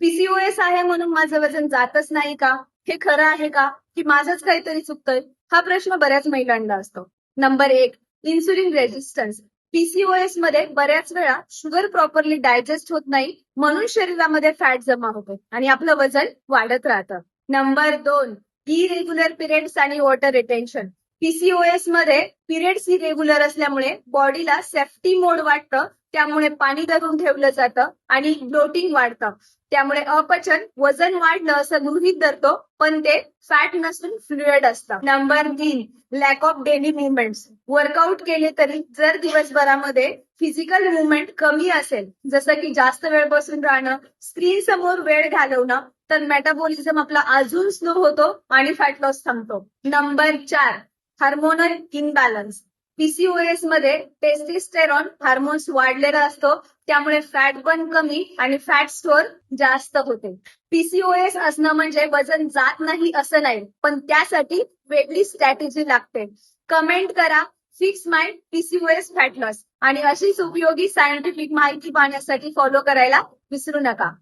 PCOS आहे म्हणून माझं वजन जातच नाही का? हे खरं आहे का? की माझंच काहीतरी चुकतंय? हा प्रश्न बऱ्याच महिलांना असतो. Number 1, insulin resistance. पीसीओएस मध्ये बऱ्याच वेळा शुगर प्रॉपरली डायजेस्ट होत नाही, म्हणून शरीरामध्ये फॅट जमा होते आणि आपलं वजन वाढत राहतं. नंबर 2, इरेग्युलर पिरियड्स आणि वॉटर रिटेन्शन. पीसीओएस मध्ये पिरियड्स इरेग्युलर असल्यामुळे बॉडीला सेफ्टी मोड वाटतं, त्यामुळे पाणी धरून ठेवलं जातं आणि ब्लोटिंग वाढतं. त्यामुळे अपचन वजन वाढलं असं गृहीत धरतो, पण ते फॅट नसून फ्लुइड असतं. Number 3, lack of daily movements. Workout केले तरी जर दिवसभरामध्ये फिजिकल मुवमेंट कमी असेल, जसं की जास्त वेळ बसून राहणं, स्क्रीन समोर वेळ घालवणं, तर मेटाबॉलिझम आपला अजून स्लो होतो आणि फॅट लॉस थांबतो. Number 4, hormonal imbalance. पीसीओएस मध्ये टेस्टिस्टेरॉन हार्मोन्स वाढलेला असतो, त्यामुळे फॅट पण कमी आणि फॅट स्टोअर जास्त होते. पीसीओएस असणं म्हणजे वजन जात नाही असं नाही, पण त्यासाठी वेगळी स्ट्रॅटेजी लागते. कमेंट करा फिक्स माय पीसीओएस फॅट लॉस आणि अशीच उपयोगी सायंटिफिक माहिती पाहण्यासाठी फॉलो करायला विसरू नका.